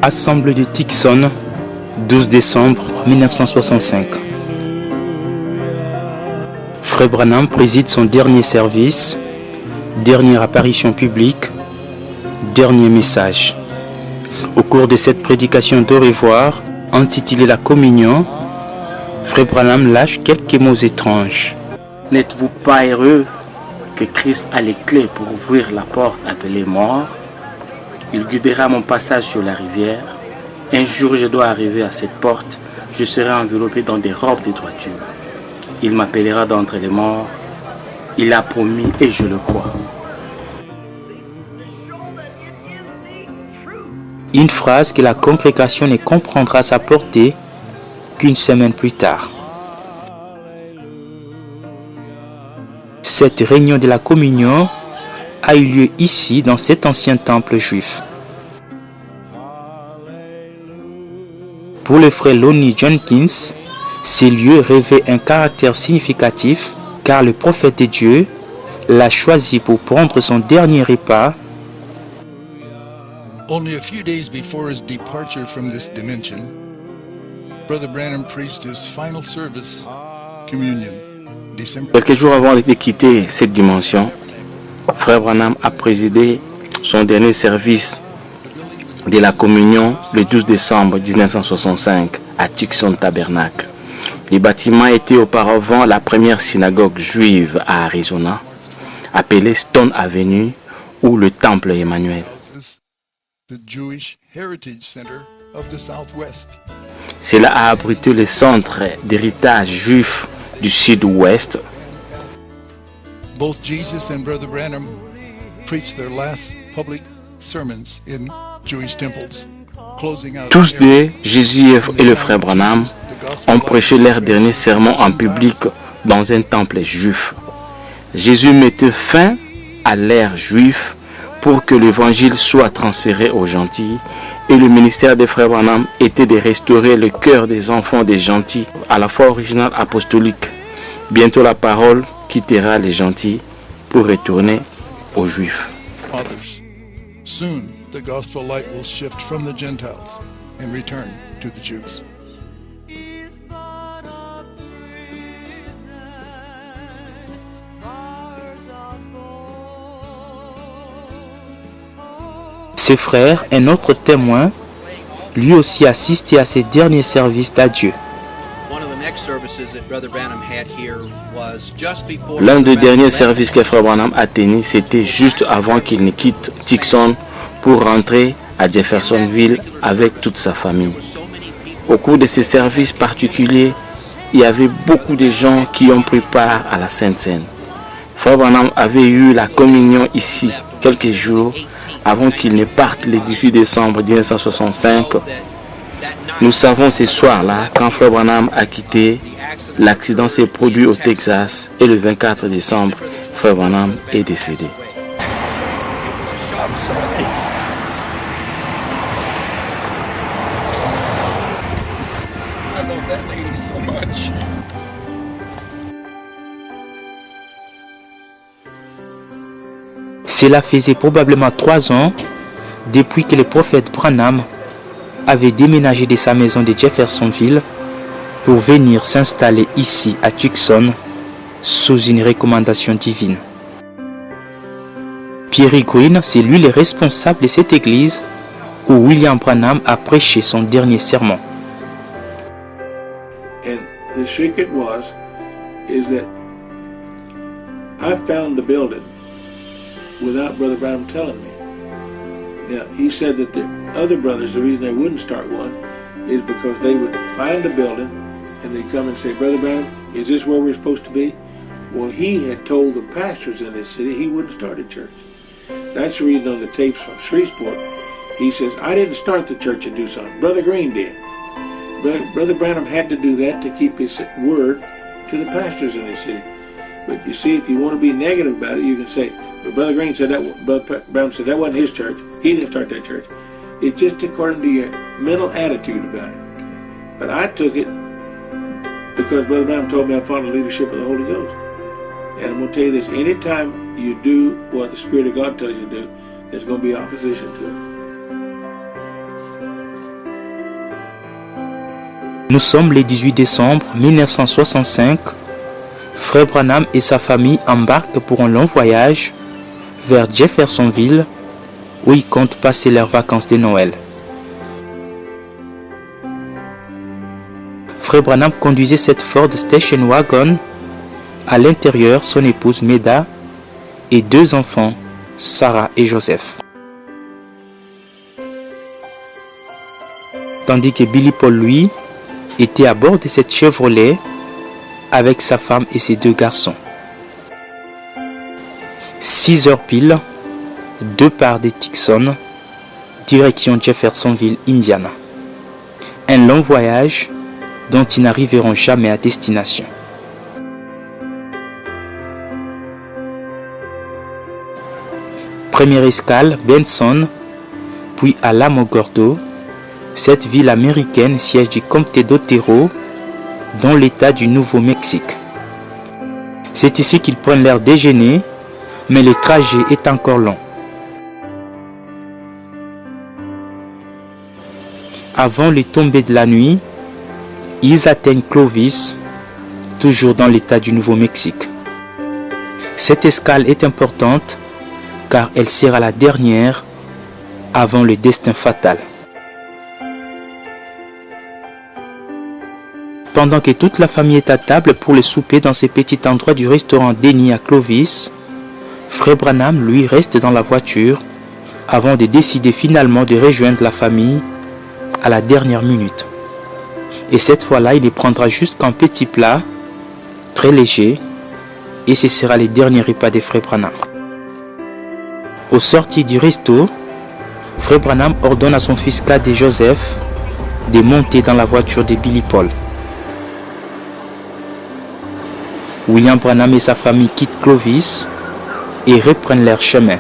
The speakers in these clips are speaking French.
Assemblée de Tucson, 12 décembre 1965. Frère Branham préside son dernier service, dernière apparition publique, dernier message. Au cours de cette prédication d'au revoir, intitulée La Communion, Frère Branham lâche quelques mots étranges. N'êtes-vous pas heureux que Christ a les clés pour ouvrir la porte appelée mort? Il guidera mon passage sur la rivière. Un jour, je dois arriver à cette porte. Je serai enveloppé dans des robes de droiture. Il m'appellera d'entre les morts. Il a promis et je le crois. Une phrase que la congrégation ne comprendra sa portée qu'une semaine plus tard. Cette réunion de la communion a eu lieu ici, dans cet ancien temple juif. Pour le frère Lonnie Jenkins, ces lieux revêtent un caractère significatif car le prophète de Dieu l'a choisi pour prendre son dernier repas. Only a few days before his departure from this dimension, Brother Branham preached his final service, Communion. Quelques jours avant de quitter cette dimension, Frère Branham a présidé son dernier service de la communion le 12 décembre 1965 à Tucson Tabernacle. Le bâtiment était auparavant la première synagogue juive à Arizona, appelée Stone Avenue ou le Temple Emmanuel. Cela a abrité le centre d'héritage juif du sud-ouest. Both Jesus and Brother Branham preached their last public sermons in Jewish temples. Tous deux, Jésus et le frère Branham, ont prêché leur dernier sermon en public dans un temple juif. Jésus mettait fin à l'ère juive pour que l'évangile soit transféré aux gentils, et le ministère des frères Branham était de restaurer le cœur des enfants des gentils à la foi originale apostolique. Bientôt la parole quittera les gentils pour retourner aux juifs. Soon the gospel light will shift from the Gentiles and return to the Jews. Ses frères, un autre témoin, lui aussi assisté à ses derniers services d'adieu. L'un des derniers services que Frère Branham a tenu, c'était juste avant qu'il ne quitte Tucson pour rentrer à Jeffersonville avec toute sa famille. Au cours de ces services particuliers, il y avait beaucoup de gens qui ont pris part à la Sainte Seine. Frère Branham avait eu la communion ici quelques jours avant qu'il ne parte le 18 décembre 1965. Nous savons ce soir-là, quand Frère Branham a quitté, l'accident s'est produit au Texas et le 24 décembre, Frère Branham est décédé. Cela faisait probablement 3 ans depuis que le prophète Branham avait déménagé de sa maison de Jeffersonville pour venir s'installer ici à Tucson sous une recommandation divine. Pierre Green, c'est lui le responsable de cette église où William Branham a prêché son dernier sermon. And the secret is that I found the building without Brother Branham telling me. Now, he said that the other brothers, the reason they wouldn't start one is because they would find a building and they'd come and say, Brother Branham, is this where we're supposed to be? Well, he had told the pastors in this city he wouldn't start a church. That's the reason on the tapes from Shreveport, he says, I didn't start the church and do something. Brother Green did. Brother Branham had to do that to keep his word to the pastors in this city. But you see, if you want to be negative about it, you can say, well, Brother Green said that, Brother Branham said that wasn't his church. He didn't start that church. It's just according to your mental attitude about it. But I took it because Brother Branham told me I followed the leadership of the Holy Ghost. And I'm going to tell you this, anytime you do what the Spirit of God tells you to do, there's going to be opposition to it. Nous sommes le 18 décembre 1965. Frère Branham et sa famille embarquent pour un long voyage vers Jeffersonville où ils comptent passer leurs vacances de Noël. Frère Branham conduisait cette Ford Station Wagon. À l'intérieur, son épouse Meda et 2 enfants, Sarah et Joseph. Tandis que Billy Paul, lui, était à bord de cette Chevrolet avec sa femme et ses 2 garçons. 6 heures pile, 2 parts de Tucson, direction Jeffersonville, Indiana. Un long voyage dont ils n'arriveront jamais à destination. Première escale, Benson, puis Alamogordo, cette ville américaine siège du comté d'Otero, dans l'état du Nouveau-Mexique. C'est ici qu'ils prennent leur déjeuner, mais le trajet est encore long. Avant le tomber de la nuit, ils atteignent Clovis, toujours dans l'état du Nouveau-Mexique. Cette escale est importante car elle sera la dernière avant le destin fatal. Pendant que toute la famille est à table pour le souper dans ce petit endroit du restaurant Denny à Clovis, Frère Branham, lui, reste dans la voiture avant de décider finalement de rejoindre la famille à la dernière minute. Et cette fois-là, il les prendra juste qu'un petit plat, très léger, et ce sera le dernier repas de Frère Branham. Au sortir du resto, Frère Branham ordonne à son fils cadet Joseph de monter dans la voiture de Billy Paul. William Branham et sa famille quittent Clovis et reprennent leur chemin.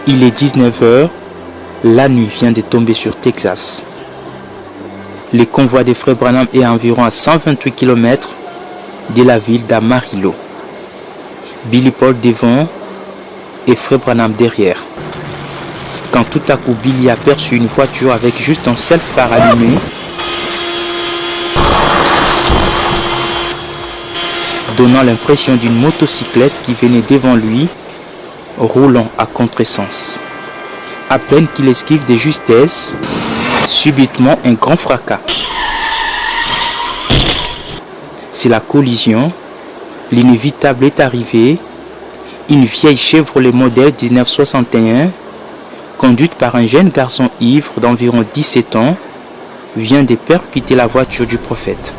Il est 19h, la nuit vient de tomber sur Texas. Le convoi des Frères Branham est environ à 128 km de la ville d'Amarillo. Billy Paul devant et Frère Branham derrière. Quand tout à coup Billy aperçut une voiture avec juste un seul phare allumé, donnant l'impression d'une motocyclette qui venait devant lui, roulant à contresens. À peine qu'il esquive de justesse, subitement un grand fracas. C'est la collision. L'inévitable est arrivé. Une vieille Chevrolet modèle 1961, conduite par un jeune garçon ivre d'environ 17 ans, vient de percuter la voiture du prophète.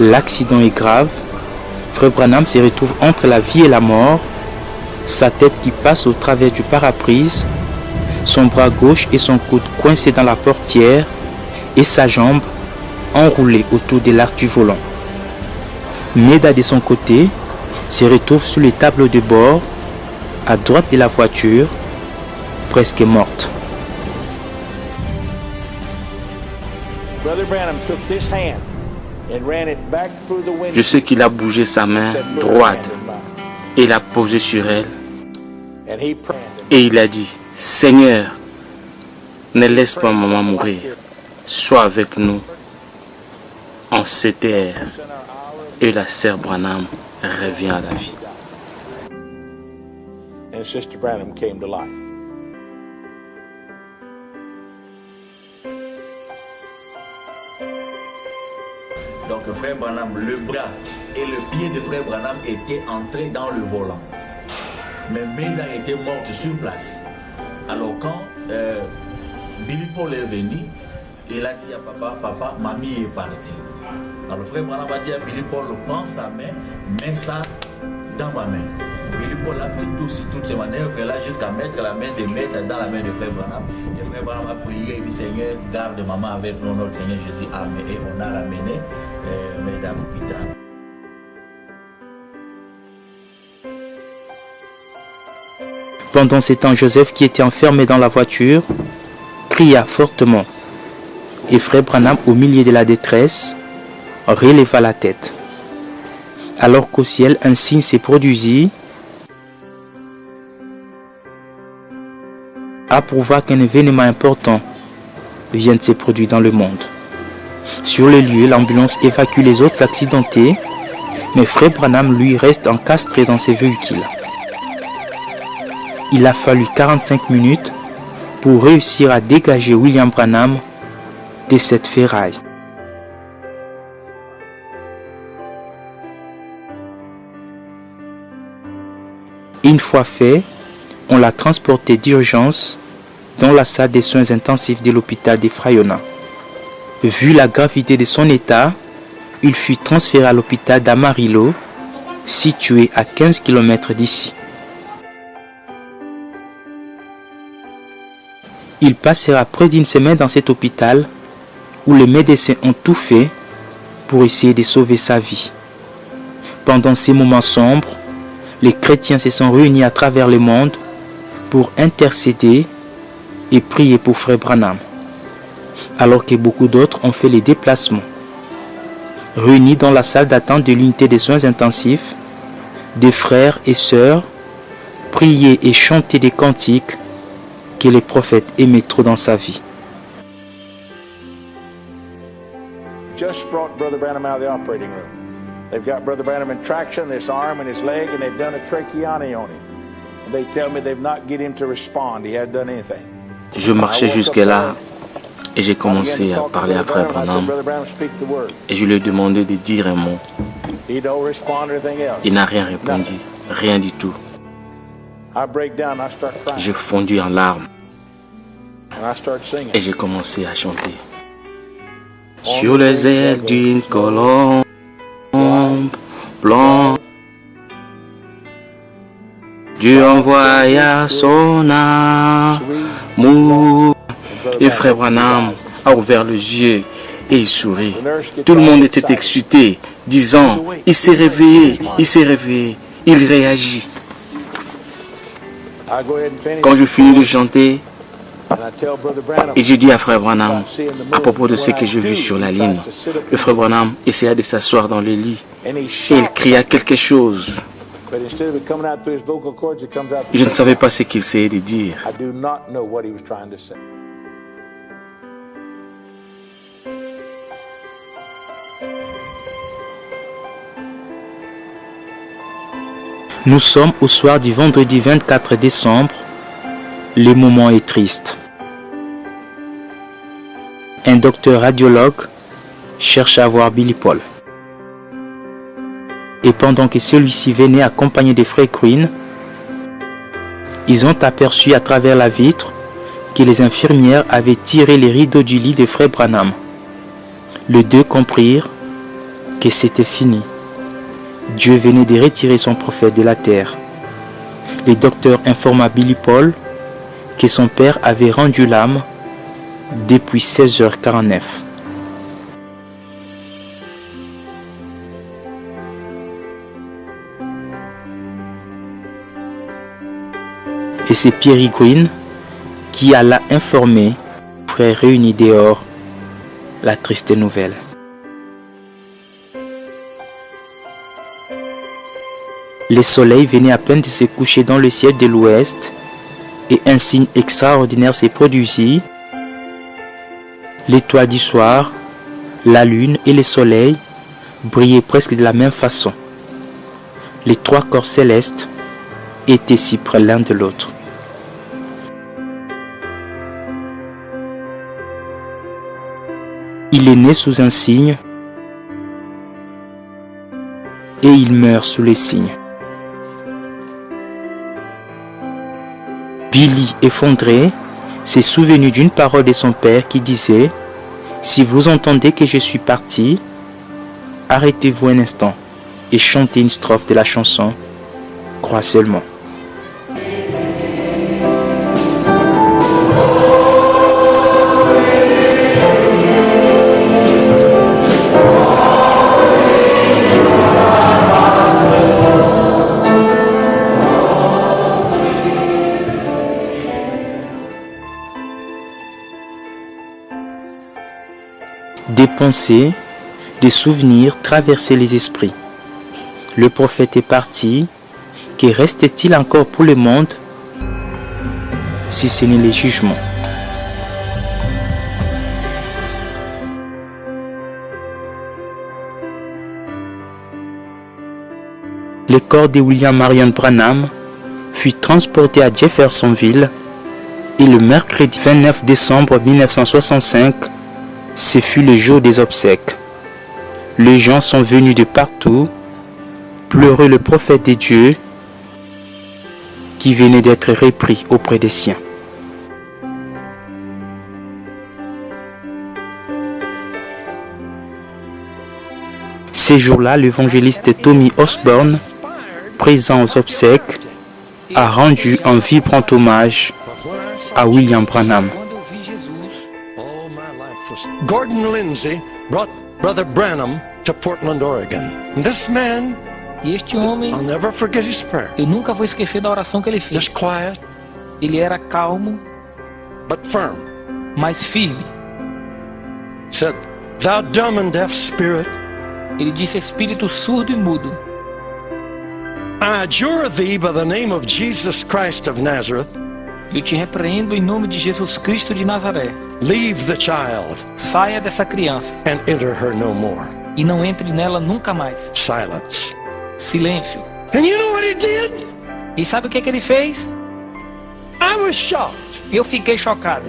L'accident est grave. Frère Branham se retrouve entre la vie et la mort, sa tête qui passe au travers du pare-brise, son bras gauche et son coude coincés dans la portière et sa jambe enroulée autour de l'arche du volant. Meda de son côté se retrouve sous les tableaux de bord, à droite de la voiture, presque morte. Je sais qu'il a bougé sa main droite et l'a posée sur elle. Et il a dit, Seigneur, ne laisse pas maman mourir. Sois avec nous en cette ère. Et la sœur Branham revient à la vie. And Sister Branham came to life. Donc Frère Branham, le bras et le pied de Frère Branham étaient entrés dans le volant. Mais Meda était morte sur place. Alors quand Billy Paul est venu, il a dit à papa, papa, mamie est partie. Alors Frère Branham a dit à Billy Paul, prends sa main, mets ça dans ma main. Billy Paul a fait toutes ces manœuvres-là jusqu'à mettre la main de Maître dans la main de Frère Branham. Et Frère Branham a prié et dit, Seigneur, garde maman avec nous, notre Seigneur Jésus. Amen. Et on a ramené Mesdames Pitane. Pendant ce temps, Joseph, qui était enfermé dans la voiture, cria fortement. Et Frère Branham, au milieu de la détresse, releva la tête. Alors qu'au ciel, un signe s'est produisit. a pour voir qu'un événement important vient de se produire dans le monde. Sur le lieu, l'ambulance évacue les autres accidentés, mais Frère Branham, lui, reste encastré dans ses véhicules. Il a fallu 45 minutes pour réussir à dégager William Branham de cette ferraille. Une fois fait, on l'a transporté d'urgence dans la salle des soins intensifs de l'hôpital de Frayona. Vu la gravité de son état, il fut transféré à l'hôpital d'Amarillo, situé à 15 km d'ici. Il passera près d'une semaine dans cet hôpital où les médecins ont tout fait pour essayer de sauver sa vie. Pendant ces moments sombres, les chrétiens se sont réunis à travers le monde pour intercéder et prier pour Frère Branham, alors que beaucoup d'autres ont fait les déplacements. Réunis dans la salle d'attente de l'unité des soins intensifs, des frères et sœurs priaient et chantaient des cantiques que les prophètes aimaient trop dans sa vie. Just brought Brother Branham out of the operating room. They've got Brother Branham in traction, this arm and his leg, and they've done a tracheotomy on him. And they tell me they've not get him to respond. He hadn't done anything. Je marchais jusque-là et j'ai commencé à parler à Frère Branham et je lui ai demandé de dire un mot. Il n'a rien répondu, rien du tout. J'ai fondu en larmes et j'ai commencé à chanter. Sur les ailes d'une colombe blanche, Dieu envoya son amour. Et Frère Branham a ouvert les yeux et il sourit. Tout le monde était excité, disant, il s'est réveillé, il réagit. Quand je finis de chanter, et j'ai dit à Frère Branham, à propos de ce que j'ai vu sur la ligne, le Frère Branham essaya de s'asseoir dans le lit et il cria quelque chose. Je ne savais pas ce qu'il essayait de dire. Nous sommes au soir du vendredi 24 décembre. Le moment est triste. Un docteur radiologue cherche à voir Billy Paul. Et pendant que celui-ci venait accompagné des frères Quinn, ils ont aperçu à travers la vitre que les infirmières avaient tiré les rideaux du lit de Frère Branham. Les deux comprirent que c'était fini. Dieu venait de retirer son prophète de la terre. Le docteur informa Billy Paul que son père avait rendu l'âme depuis 16h49. Et c'est Pierre Green qui alla informer frères réunis dehors la triste nouvelle. Le soleil venait à peine de se coucher dans le ciel de l'ouest et un signe extraordinaire s'est produit. L'étoile du soir, la lune et le soleil brillaient presque de la même façon. Les trois corps célestes étaient si près l'un de l'autre. Il est né sous un signe et il meurt sous les signes. Billy, effondré, s'est souvenu d'une parole de son père qui disait « Si vous entendez que je suis parti, arrêtez-vous un instant et chantez une strophe de la chanson « Crois seulement ». Des pensées, des souvenirs traversaient les esprits. Le prophète est parti. Que reste-t-il encore pour le monde? si ce n'est les jugements. Le corps de William Marion Branham fut transporté à Jeffersonville et le mercredi 29 décembre 1965, ce fut le jour des obsèques. Les gens sont venus de partout pleurer le prophète de Dieu qui venait d'être repris auprès des siens. Ces jours-là, l'évangéliste Tommy Osborne, présent aux obsèques, a rendu un vibrant hommage à William Branham. Gordon Lindsay brought Brother Branham to Portland, Oregon. This man, E este homem, I'll never forget his prayer. eu nunca vou esquecer da oração que ele fez. Just quiet, Ele era calmo, but firm. mas firme. Said, "Thou dumb and deaf spirit, Ele disse: espírito surdo e mudo, I adjure thee by the name of Jesus Christ of Nazareth, eu te repreendo em nome de Jesus Cristo de Nazaré. leave the child Saia dessa criança and enter her no more." e não entre nela nunca mais. Silence. Silêncio. And you know what he did? E sabe o que ele fez? I was shocked. Eu fiquei chocado.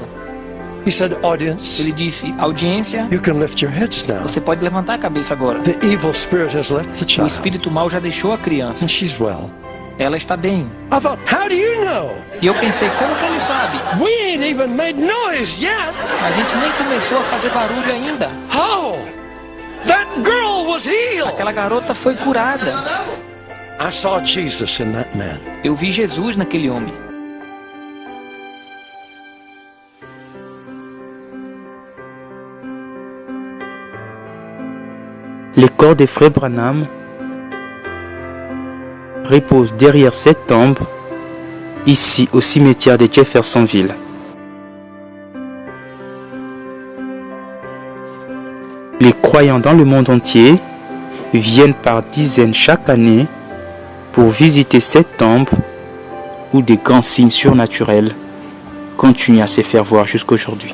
He said, "Audience, Ele disse: audiência, you can lift your heads now. você pode levantar a cabeça agora. The evil spirit has left the O child, espírito mau já deixou a criança. and she's well." Ela está bem. I thought, how do you know? E eu pensei: como que ele sabe? We ain't even made noise yet. A gente nem começou a fazer barulho ainda. Oh, that girl was healed. Aquela garota foi curada. I saw Jesus in that man. Eu vi Jesus naquele homem. Le corps des frères Branham repose derrière cette tombe, ici au cimetière de Jeffersonville. Les croyants dans le monde entier viennent par dizaines chaque année pour visiter cette tombe où des grands signes surnaturels continuent à se faire voir jusqu'aujourd'hui.